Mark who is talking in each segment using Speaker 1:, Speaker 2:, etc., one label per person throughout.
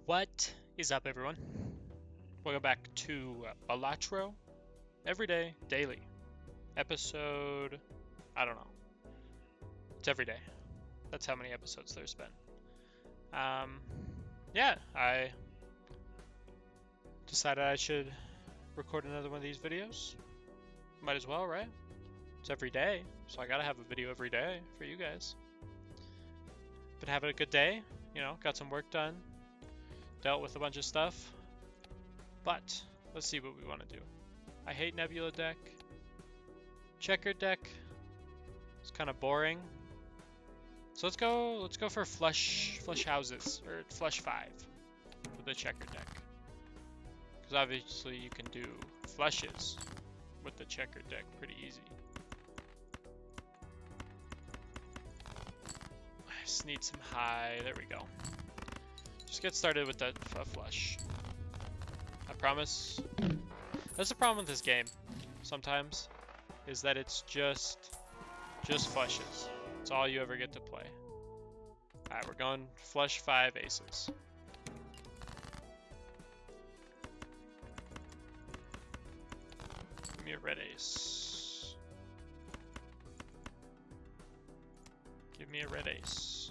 Speaker 1: What is up, everyone? Welcome back to Balatro Everyday Daily. Episode, I don't know. It's every day. That's how many episodes there's been. Yeah, I decided I should record another one of these videos. Might as well, right? It's every day, so I gotta have a video every day for you guys. Been having a good day, got some work done. Dealt with a bunch of stuff, but let's see what we want to do. I hate Nebula deck. Checker deck. It's kind of boring. So let's go for flush houses or flush 5 with the checker deck. Because obviously you can do flushes with the checker deck pretty easy. I just need some high. There we go. Just get started with that flush. I promise. That's the problem with this game sometimes, is that it's just flushes. It's all you ever get to play. Alright, we're going flush 5 aces. Give me a red ace. Give me a red ace.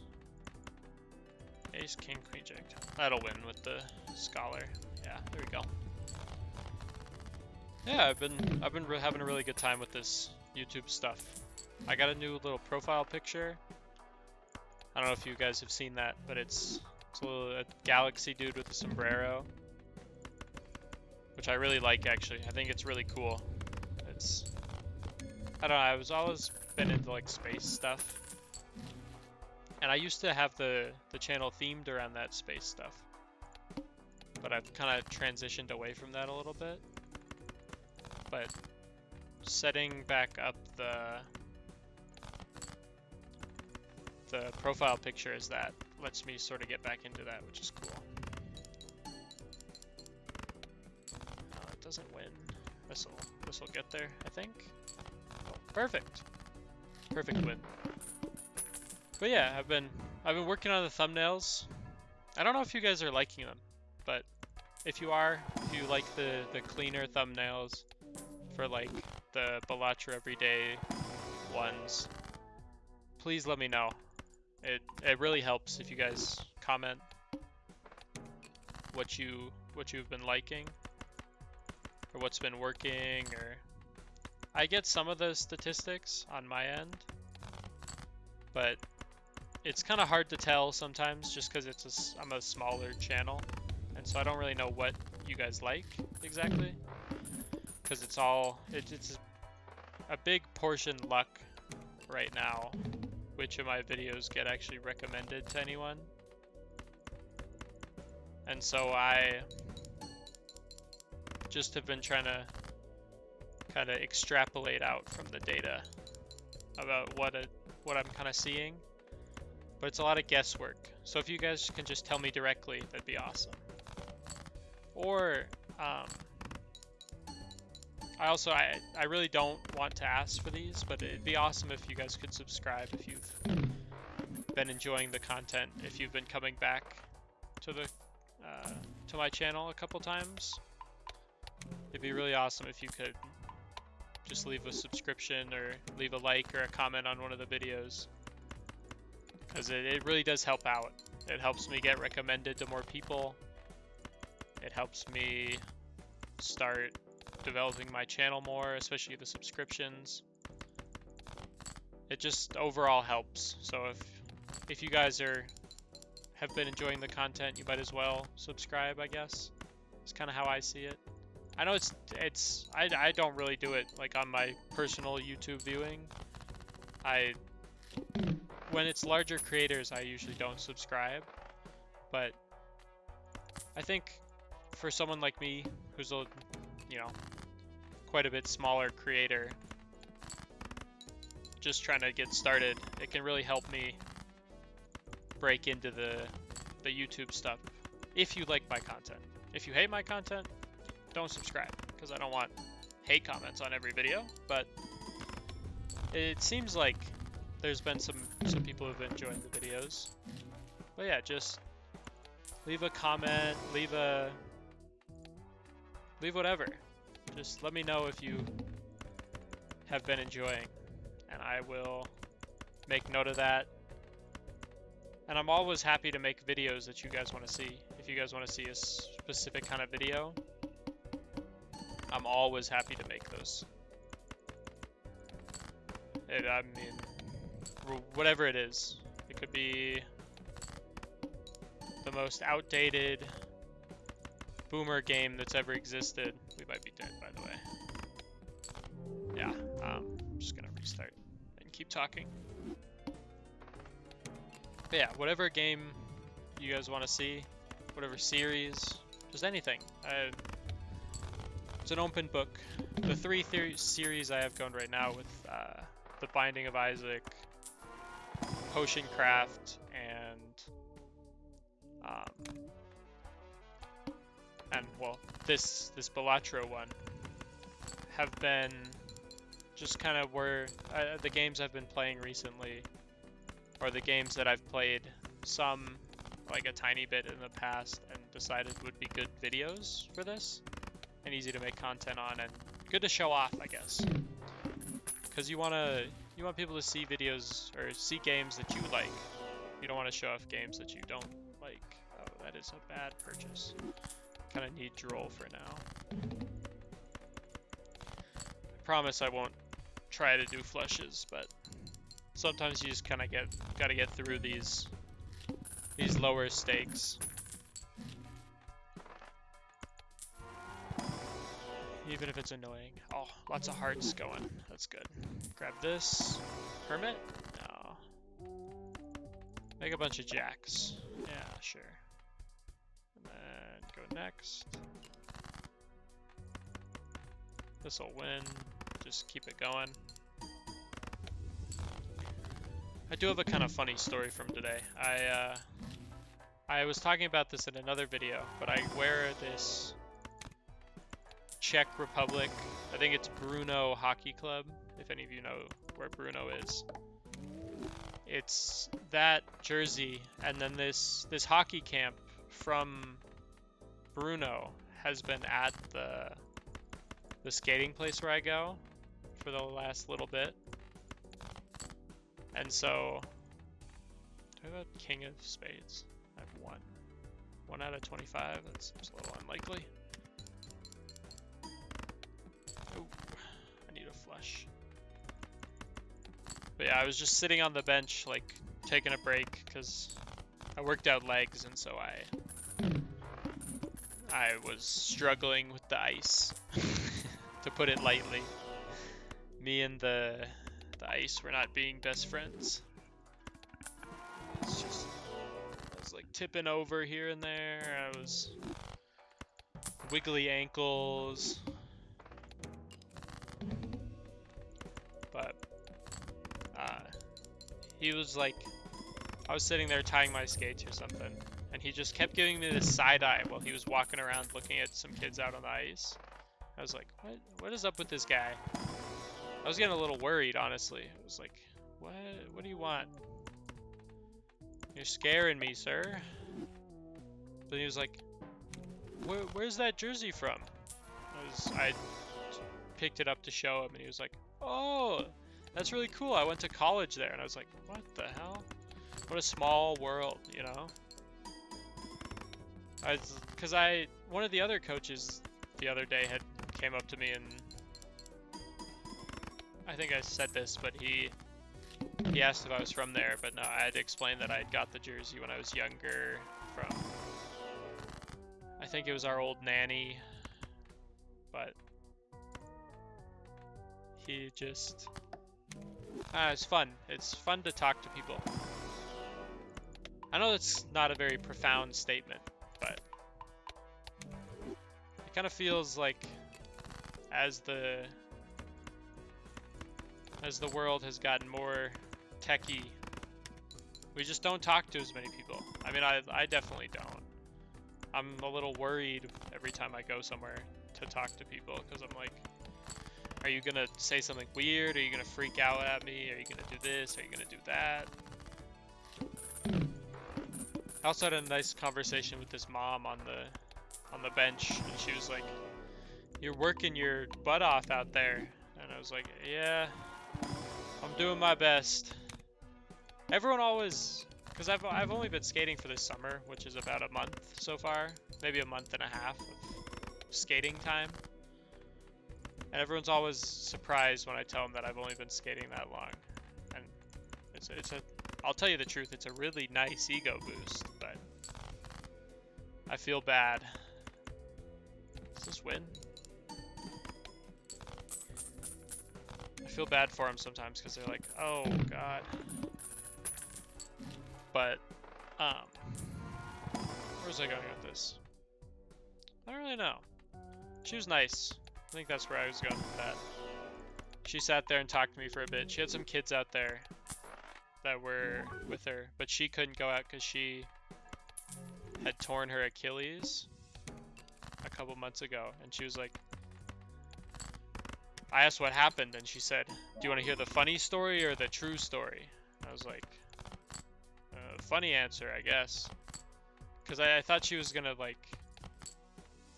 Speaker 1: Ace, king, queen, jack. That'll win with the scholar. Yeah, there we go. Yeah, I've been having a really good time with this YouTube stuff. I got a new little profile picture. I don't know if you guys have seen that, but it's a galaxy dude with a sombrero, which I really like actually. I think it's really cool. I don't know, I was always been into like space stuff. And I used to have the channel themed around that space stuff. But I've kind of transitioned away from that a little bit. But setting back up the profile picture as that lets me sort of get back into that, which is cool. It doesn't win. This'll get there, I think. Oh, perfect. Perfect win. But yeah, I've been working on the thumbnails. I don't know if you guys are liking them, but if you like the cleaner thumbnails for like the Balatro Everyday ones, please let me know. It really helps if you guys comment what you've been liking or what's been working. Or I get some of the statistics on my end, but it's kind of hard to tell sometimes just because I'm a smaller channel, and so I don't really know what you guys like exactly, because it's a big portion luck right now which of my videos get actually recommended to anyone. And so I just have been trying to kind of extrapolate out from the data about what I'm kind of seeing. But it's a lot of guesswork. So if you guys can just tell me directly, that'd be awesome. Or I really don't want to ask for these, but it'd be awesome if you guys could subscribe if you've been enjoying the content, if you've been coming back to my channel a couple times. It'd be really awesome if you could just leave a subscription or leave a like or a comment on one of the videos, because it really does help out. It helps me get recommended to more people. It helps me start developing my channel more, especially the subscriptions. It just overall helps. So if you guys have been enjoying the content, you might as well subscribe, I guess. It's kind of how I see it. I know I don't really do it like on my personal YouTube viewing. When it's larger creators, I usually don't subscribe. But I think for someone like me, who's quite a bit smaller creator, just trying to get started, it can really help me break into the YouTube stuff. If you like my content. If you hate my content, don't subscribe, because I don't want hate comments on every video. But it seems like there's been some people who've been enjoying the videos. But yeah, just leave a comment, leave whatever. Just let me know if you have been enjoying, and I will make note of that. And I'm always happy to make videos that you guys want to see. If you guys want to see a specific kind of video, I'm always happy to make those. I mean, whatever it is. It could be the most outdated boomer game that's ever existed. We might be dead, by the way. Yeah, I'm just gonna restart and keep talking. But yeah, whatever game you guys want to see, whatever series, just anything. It's an open book. The three series I have going right now with The Binding of Isaac, Potion Craft, and well, this Balatro one have been just kind of where the games I've been playing recently, or the games that I've played some like a tiny bit in the past and decided would be good videos for this and easy to make content on and good to show off, I guess, because you want people to see videos or see games that you like. You don't want to show off games that you don't like. Oh, that is a bad purchase. Kind of need droll for now. I promise I won't try to do flushes, but sometimes you just kind of gotta get through these lower stakes. Even if it's annoying. Oh, lots of hearts going. That's good. Grab this. Hermit? No. Make a bunch of jacks. Yeah, sure. And then go next. This'll win. Just keep it going. I do have a kind of funny story from today. I was talking about this in another video, but I wear this Czech Republic, I think it's Brno Hockey Club, if any of you know where Brno is. It's that jersey, and then this hockey camp from Brno has been at the skating place where I go for the last little bit. And so, do I have a King of Spades? I have one. 1 out of 25, that seems a little unlikely. Oh, I need a flush. But yeah, I was just sitting on the bench, like, taking a break, because I worked out legs, and so I was struggling with the ice, to put it lightly. Me and the ice were not being best friends. It's just, I was like tipping over here and there. I was wiggly ankles. But he was like, I was sitting there tying my skates or something, and he just kept giving me this side eye while he was walking around looking at some kids out on the ice. I was like, what is up with this guy? I was getting a little worried, honestly. I was like, what do you want? You're scaring me, sir. But he was like, where's that jersey from? I picked it up to show him, and he was like, oh, that's really cool. I went to college there. And I was like, what the hell? What a small world, you know? Because one of the other coaches the other day came up to me, and I think I said this, but he asked if I was from there, but no, I had explained that I'd got the jersey when I was younger from, I think it was our old nanny, but he just, it's fun. It's fun to talk to people. I know it's not a very profound statement, but it kind of feels like as the world has gotten more techie, we just don't talk to as many people. I mean, I definitely don't. I'm a little worried every time I go somewhere to talk to people, because I'm like, are you gonna say something weird? Are you gonna freak out at me? Are you gonna do this? Are you gonna do that? I also had a nice conversation with this mom on the bench, and she was like, "You're working your butt off out there," and I was like, "Yeah, I'm doing my best." Everyone always, because I've only been skating for this summer, which is about a month so far, maybe a month and a half of skating time, and everyone's always surprised when I tell them that I've only been skating that long, and I'll tell you the truth, it's a really nice ego boost, but I feel bad. Does this win? I feel bad for them sometimes because they're like, oh god. But, where was I going with this? I don't really know. She was nice. I think that's where I was going with that. She sat there and talked to me for a bit. She had some kids out there that were with her, but she couldn't go out because she had torn her Achilles a couple months ago, and she was like, I asked what happened, and she said, do you want to hear the funny story or the true story? I was like, funny answer, I guess. Because I thought she was gonna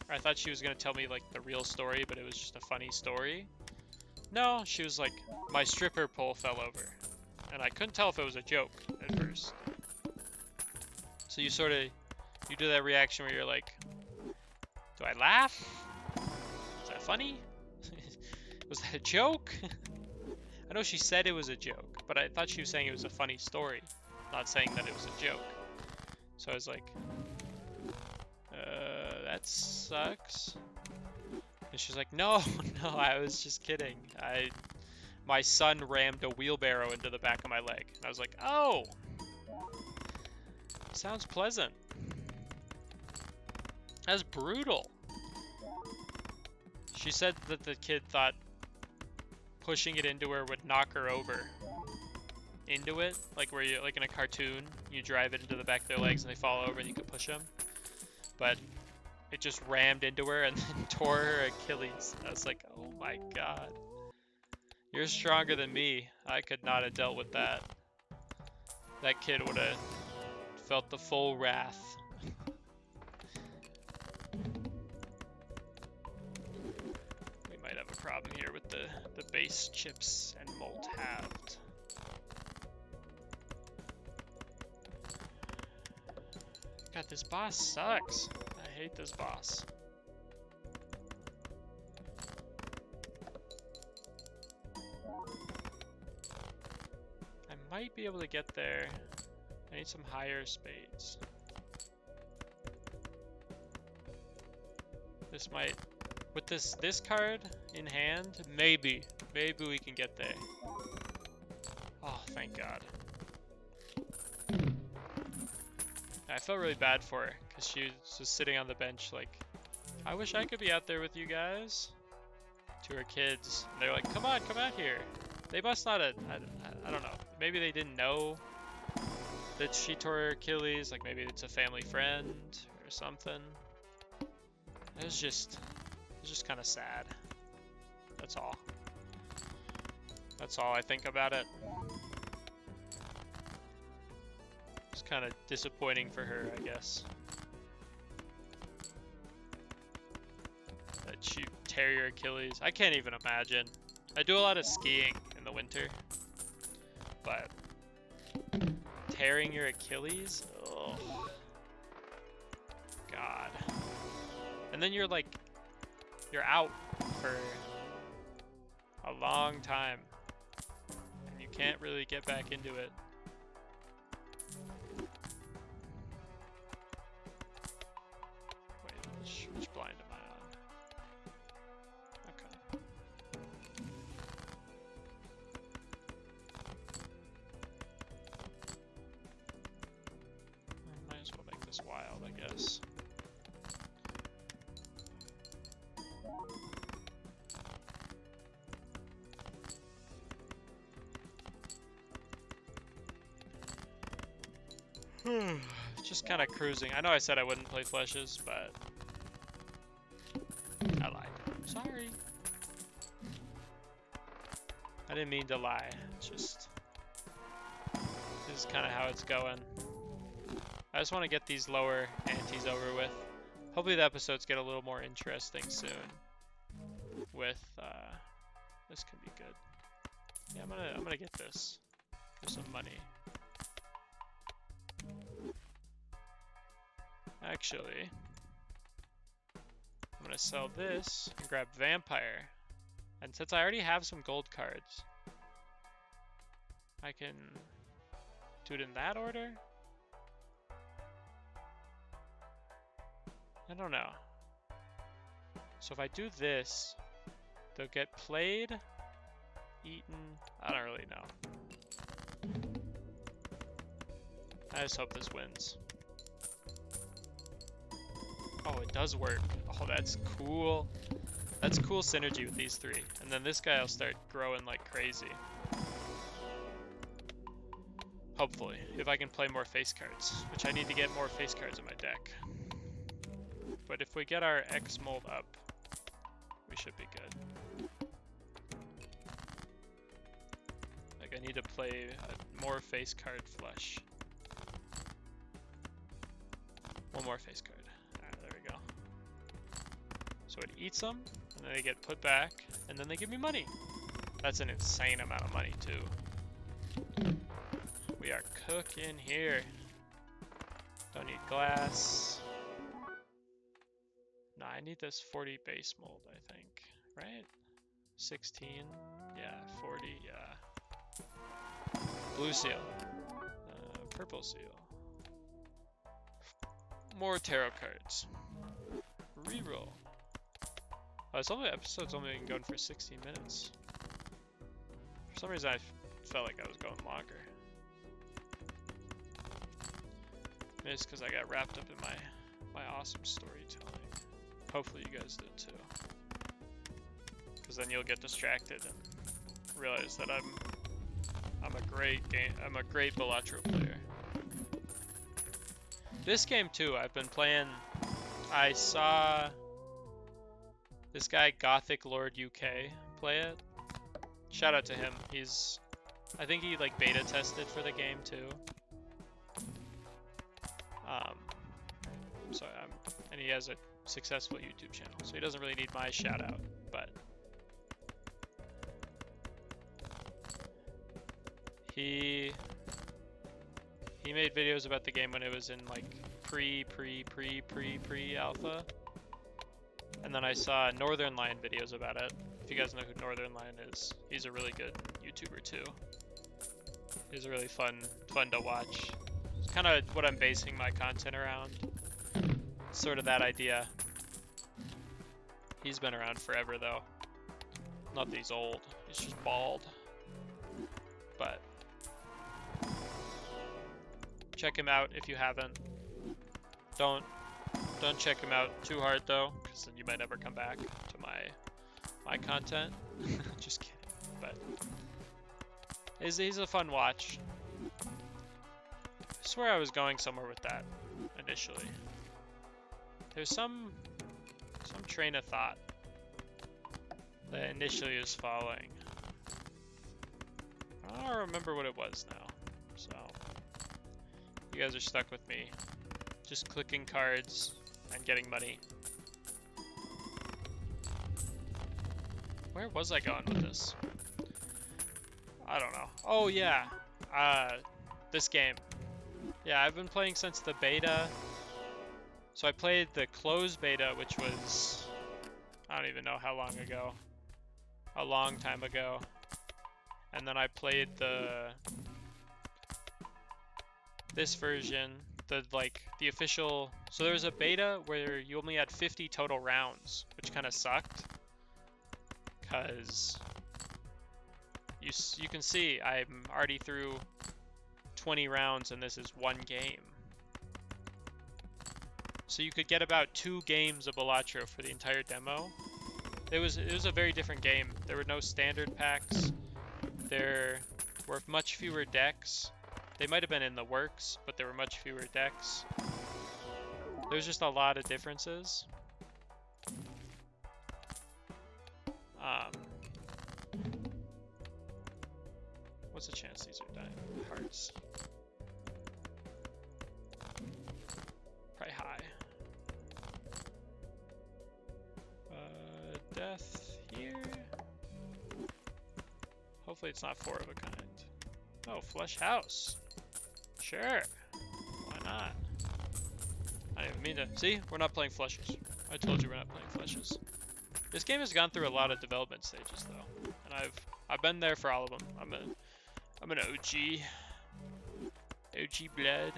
Speaker 1: I thought she was gonna tell me like the real story, but it was just a funny story. No, she was like, my stripper pole fell over. And I couldn't tell if it was a joke at first. So you do that reaction where you're like, do I laugh? Is that funny? Was that a joke? I know she said it was a joke, but I thought she was saying it was a funny story, not saying that it was a joke. So I was like, that sucks. And she's like, no, no, I was just kidding. My son rammed a wheelbarrow into the back of my leg. And I was like, oh, sounds pleasant. That's brutal. She said that the kid thought pushing it into her would knock her over. Into it, like where you, like in a cartoon, you drive it into the back of their legs and they fall over and you can push them. But it just rammed into her and then tore her Achilles. I was like, oh my god. You're stronger than me. I could not have dealt with that. That kid would have felt the full wrath. We might have a problem here with the base chips and malt halved. God, this boss sucks. I hate this boss. I might be able to get there. I need some higher spades. This might, with this card in hand, maybe we can get there. Oh, thank God. I felt really bad for her because she was just sitting on the bench like, I wish I could be out there with you guys. To her kids, and they're like, come on, come out here. They must not have, I don't know, maybe they didn't know that she tore her Achilles, like maybe it's a family friend or something. It was just kind of sad. That's all. That's all I think about it. It's kind of disappointing for her, I guess. That she tear your Achilles. I can't even imagine. I do a lot of skiing in the winter, but tearing your Achilles? Oh, God. And then you're like, you're out for a long time, and you can't really get back into it. Wait, which blind am I on? Okay. I might as well make this wild, I guess. Just kind of cruising. I know I said I wouldn't play fleshes, but I lied. Sorry. I didn't mean to lie. It's just, this is kind of how it's going. I just want to get these lower antes over with. Hopefully the episodes get a little more interesting soon. With this can be good. Yeah, I'm gonna get this for some money. Actually, I'm gonna sell this and grab Vampire. And since I already have some gold cards, I can do it in that order? I don't know. So if I do this, they'll get played, eaten, I don't really know. I just hope this wins. Oh, it does work. Oh, that's cool. That's cool synergy with these three. And then this guy will start growing like crazy. Hopefully, if I can play more face cards, which I need to get more face cards in my deck. But if we get our X mold up, we should be good. Like, I need to play more face card flush. One more face card. Alright, there we go. So it eats them, and then they get put back, and then they give me money. That's an insane amount of money, too. We are cooking here. Don't need glass. No, I need this 40 base mold, I think. Right? 16? Yeah, 40, yeah. Blue seal. Purple seal. More tarot cards. Reroll. Oh, this episode's only been going for 16 minutes. For some reason I felt like I was going longer. Maybe it's because I got wrapped up in my awesome storytelling. Hopefully you guys did too. Because then you'll get distracted and realize that I'm a great Balatro player. This game too, I've been playing. I saw this guy Gothic Lord UK play it. Shout out to him. I think he like beta tested for the game too. And he has a successful YouTube channel, so he doesn't really need my shout out, but he made videos about the game when it was in like pre alpha, and then I saw Northern Lion videos about it. If you guys know who Northern Lion is, he's a really good YouTuber too. He's really fun to watch. It's kind of what I'm basing my content around. Sort of that idea. He's been around forever though. Not that he's old, he's just bald. But check him out if you haven't. Don't check him out too hard though, because then you might never come back to my content. Just kidding. But he's a fun watch. I swear I was going somewhere with that initially. There's some train of thought that initially was following. I don't remember what it was now, so you guys are stuck with me, just clicking cards and getting money. Where was I going with this? I don't know. Oh yeah, this game. Yeah, I've been playing since the beta. So I played the closed beta, which was, I don't even know how long ago. A long time ago. And then I played this version, the official. So there was a beta where you only had 50 total rounds, which kind of sucked. Cause you can see I'm already through 20 rounds and this is one game. So you could get about 2 games of Balatro for the entire demo. It was a very different game. There were no standard packs. There were much fewer decks. They might have been in the works, but there were much fewer decks. There's just a lot of differences. What's the chance these are dying? Hearts. path here. Hopefully it's not 4 of a kind. Oh, flush house. Sure. Why not? I didn't even mean to. See, we're not playing flushes. I told you we're not playing flushes. This game has gone through a lot of development stages though, and I've been there for all of them. I'm an OG. OG blood.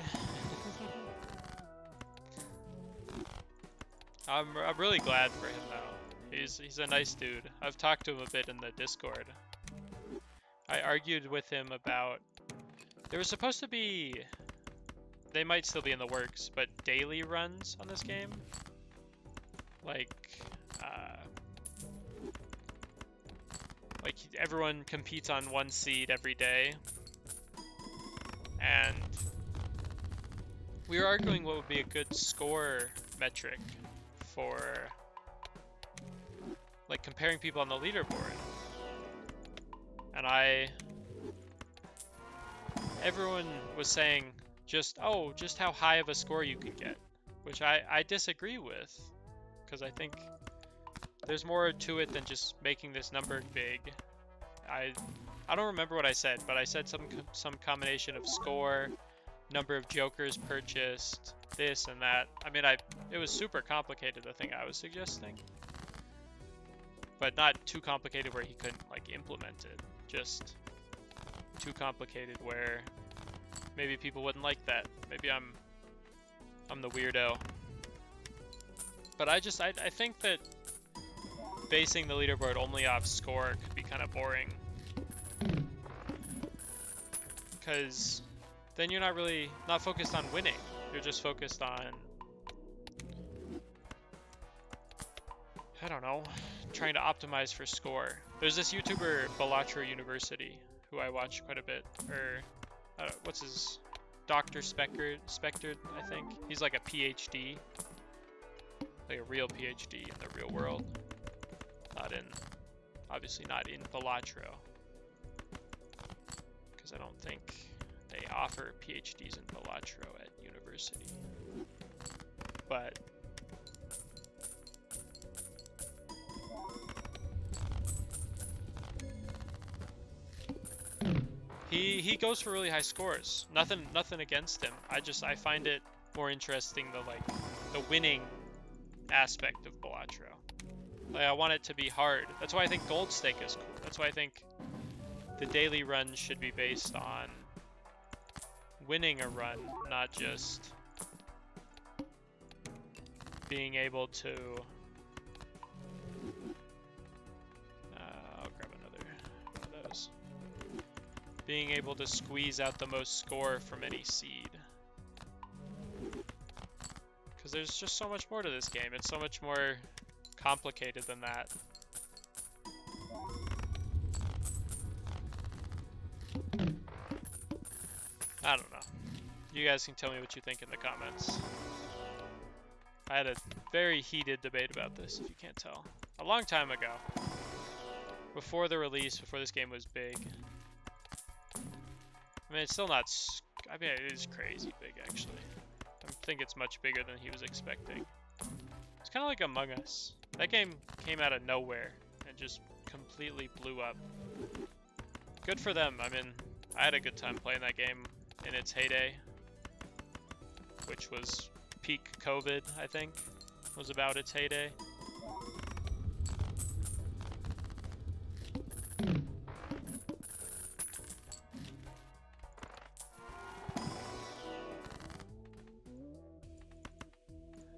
Speaker 1: I'm really glad for him though. He's a nice dude. I've talked to him a bit in the Discord. I argued with him about there was supposed to be, they might still be in the works, but daily runs on this game. Like everyone competes on 1 seed every day. And we were arguing what would be a good score metric for like comparing people on the leaderboard. And everyone was saying just how high of a score you could get, which I disagree with, because I think there's more to it than just making this number big. I don't remember what I said, but I said some combination of score, number of jokers purchased, this and that. I mean, it was super complicated, the thing I was suggesting, but not too complicated where he couldn't like implement it. Just too complicated where maybe people wouldn't like that. Maybe I'm the weirdo. But I think that basing the leaderboard only off score could be kind of boring, because then you're not focused on winning. You're just focused on, I don't know, trying to optimize for score. There's this YouTuber, Balatro University, who I watch quite a bit, or what's his, Dr. Spectred, I think. He's like a PhD, like a real PhD in the real world. Obviously not in Balatro, because I don't think they offer PhDs in Balatro at university. But he goes for really high scores. Nothing against him. I find it more interesting the winning aspect of Balatro. Like, I want it to be hard. That's why I think gold stake is cool. That's why I think the daily runs should be based on winning a run, not just being able to I'll grab another one of those. Being able to squeeze out the most score from any seed. Because there's just so much more to this game. It's so much more complicated than that. I don't know. You guys can tell me what you think in the comments. I had a very heated debate about this, if you can't tell. A long time ago. Before the release, before this game was big. I mean, it's still not... I mean, it is crazy big, actually. I think it's much bigger than he was expecting. It's kind of like Among Us. That game came out of nowhere and just completely blew up. Good for them. I mean, I had a good time playing that game in its heyday, which was peak COVID, I think, was about its heyday.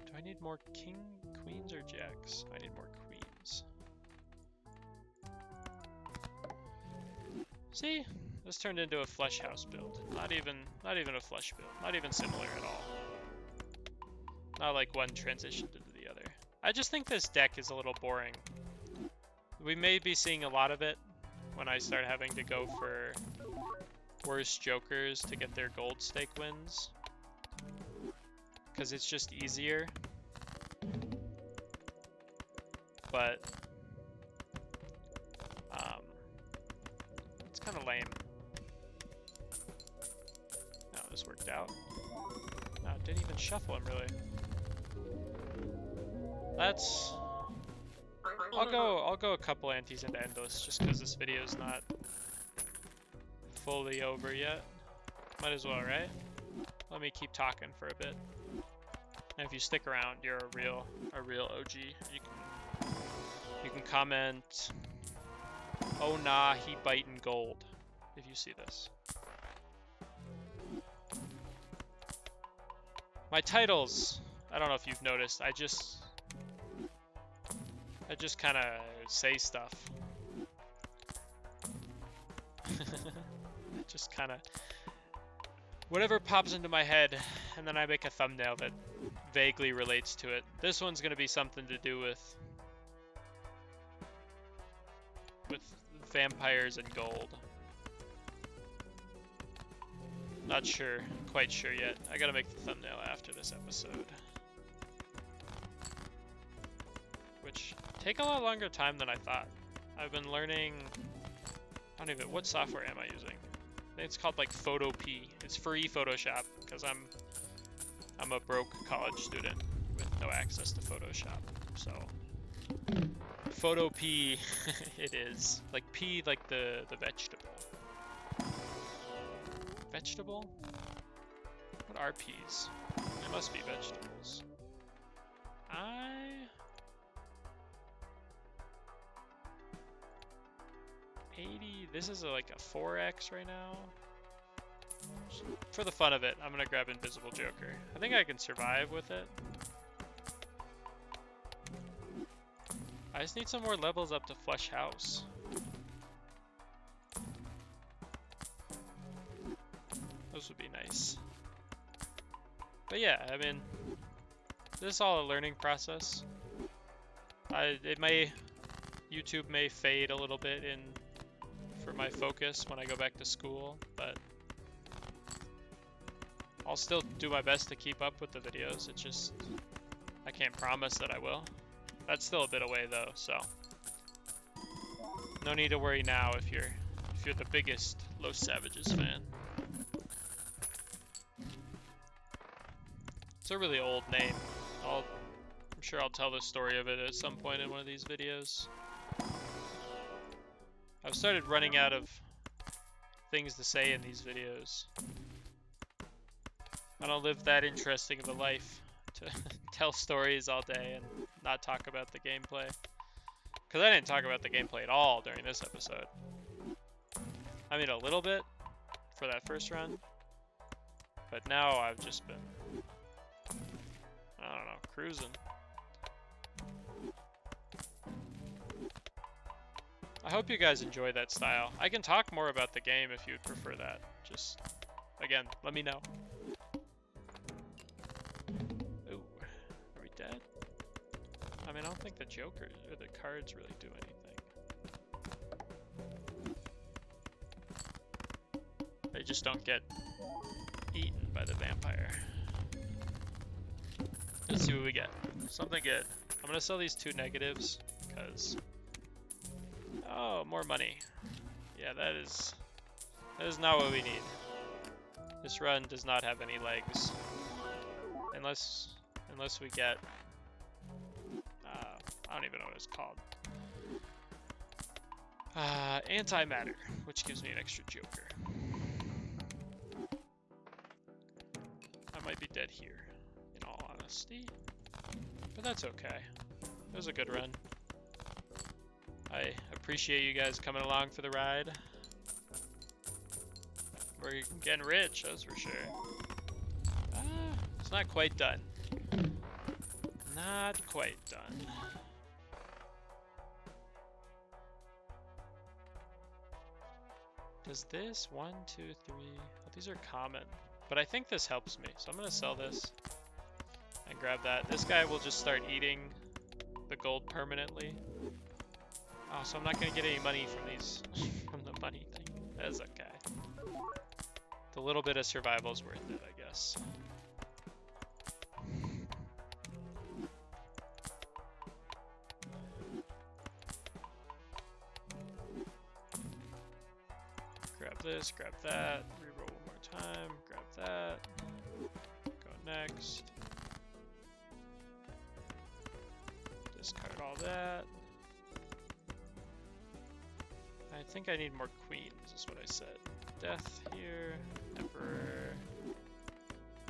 Speaker 1: Do I need more queens or jacks? I need more queens. See? This turned into a flush house build. Not even a flush build. Not even similar at all. Not like one transitioned into the other. I just think this deck is a little boring. We may be seeing a lot of it when I start having to go for worse jokers to get their gold stake wins. Because it's just easier. But it's kind of lame. No, this worked out. No, it didn't even shuffle him really. That's I'll go a couple antes into endless just because this video is not fully over yet. Might as well, right? Let me keep talking for a bit. And if you stick around, you're a real OG. You can comment, "Oh nah, he biting gold," if you see this. My titles, I don't know if you've noticed, I just kind of say stuff. Just kind of whatever pops into my head, and then I make a thumbnail that vaguely relates to it. This one's going to be something to do with vampires and gold. Not sure, quite sure yet. I gotta make the thumbnail after this episode. Which take a lot longer time than I thought. I've been learning, I don't even, what software am I using? I think it's called like Photo P. It's free Photoshop, because I'm a broke college student with no access to Photoshop. So Photo P it is. Like P like the vegetable. Vegetable? What are peas? They must be vegetables. 80, this is like a 4x right now. For the fun of it, I'm gonna grab Invisible Joker. I think I can survive with it. I just need some more levels up to Flush House. Those would be nice. But yeah, I mean, this is all a learning process. YouTube may fade a little bit in for my focus when I go back to school, but I'll still do my best to keep up with the videos. It's just, I can't promise that I will. That's still a bit away though, so no need to worry now if you're the biggest Los Savages fan. It's a really old name. I'm sure I'll tell the story of it at some point in one of these videos. I've started running out of things to say in these videos. I don't live that interesting of a life to tell stories all day and not talk about the gameplay. Because I didn't talk about the gameplay at all during this episode. I mean, a little bit for that first run. But now I've just been, I don't know, cruising. I hope you guys enjoy that style. I can talk more about the game if you'd prefer that. Just, again, let me know. Ooh, are we dead? I mean, I don't think the Joker or the cards really do anything. They just don't get eaten by the vampire. Let's see what we get. Something good. I'm gonna sell these 2 negatives, because... Oh, more money. Yeah, that is not what we need. This run does not have any legs. Unless we get... I don't even know what it's called. Antimatter, which gives me an extra Joker. I might be dead here, in all honesty. But that's okay. It was a good run. I appreciate you guys coming along for the ride. We're getting rich, that's for sure. It's not quite done. Not quite done. Does this 1, 2, 3? Oh, these are common, but I think this helps me, so I'm gonna sell this and grab that. This guy will just start eating the gold permanently. Oh, so I'm not gonna get any money from these, from the money thing. That's okay. The little bit of survival is worth it, I guess. Grab this, grab that, reroll one more time, grab that, go next. Discard all that. I think I need more queens, is what I said. Death here, Emperor,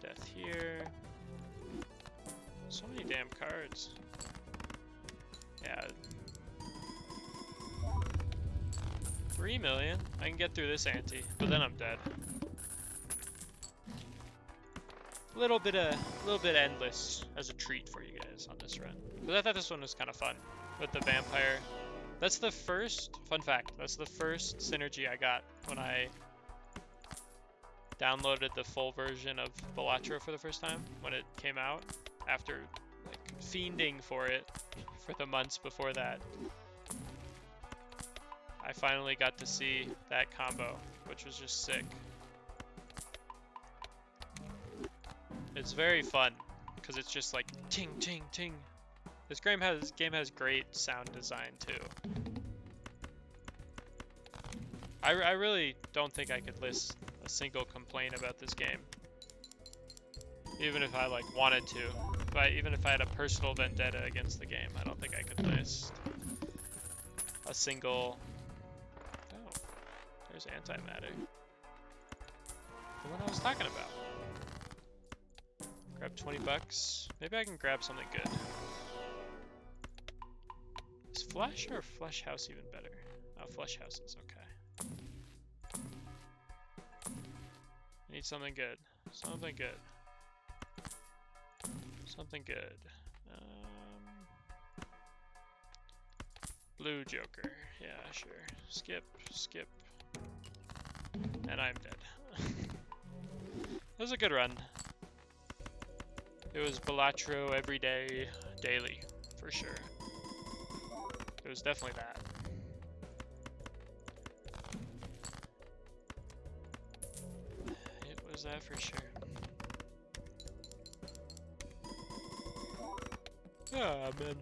Speaker 1: death here. So many damn cards. Yeah. 3 million. I can get through this ante, but then I'm dead. A little bit endless as a treat for you guys on this run. But I thought this one was kind of fun with the vampire. That's the first, fun fact, that's the first synergy I got when I downloaded the full version of Balatro for the first time when it came out, after like fiending for it for the months before that. I finally got to see that combo, which was just sick. It's very fun because it's just like ting ting ting. This game has great sound design too. I really don't think I could list a single complaint about this game, even if I like wanted to. Even if I had a personal vendetta against the game, I don't think I could list a single. Oh, there's antimatter. The one I was talking about. Grab 20 bucks. Maybe I can grab something good. Is Flesh or Flesh House even better? Oh, Flesh House is okay. I need something good. Something good. Something good. Blue Joker. Yeah, sure. Skip, skip. And I'm dead. That was a good run. It was Balatro Everday Daily, for sure. It was definitely that. It was that for sure. Ah, man.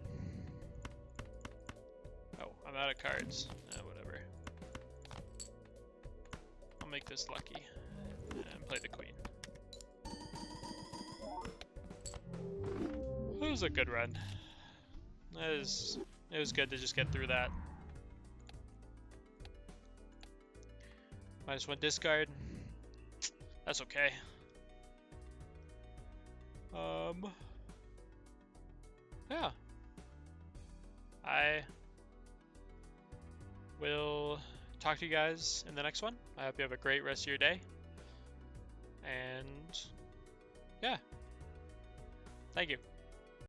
Speaker 1: Oh, I'm out of cards. Whatever. I'll make this lucky and play the queen. It was a good run. It was good to just get through that. -1 discard. That's okay. Yeah. I will talk to you guys in the next one. I hope you have a great rest of your day. And yeah. Thank you.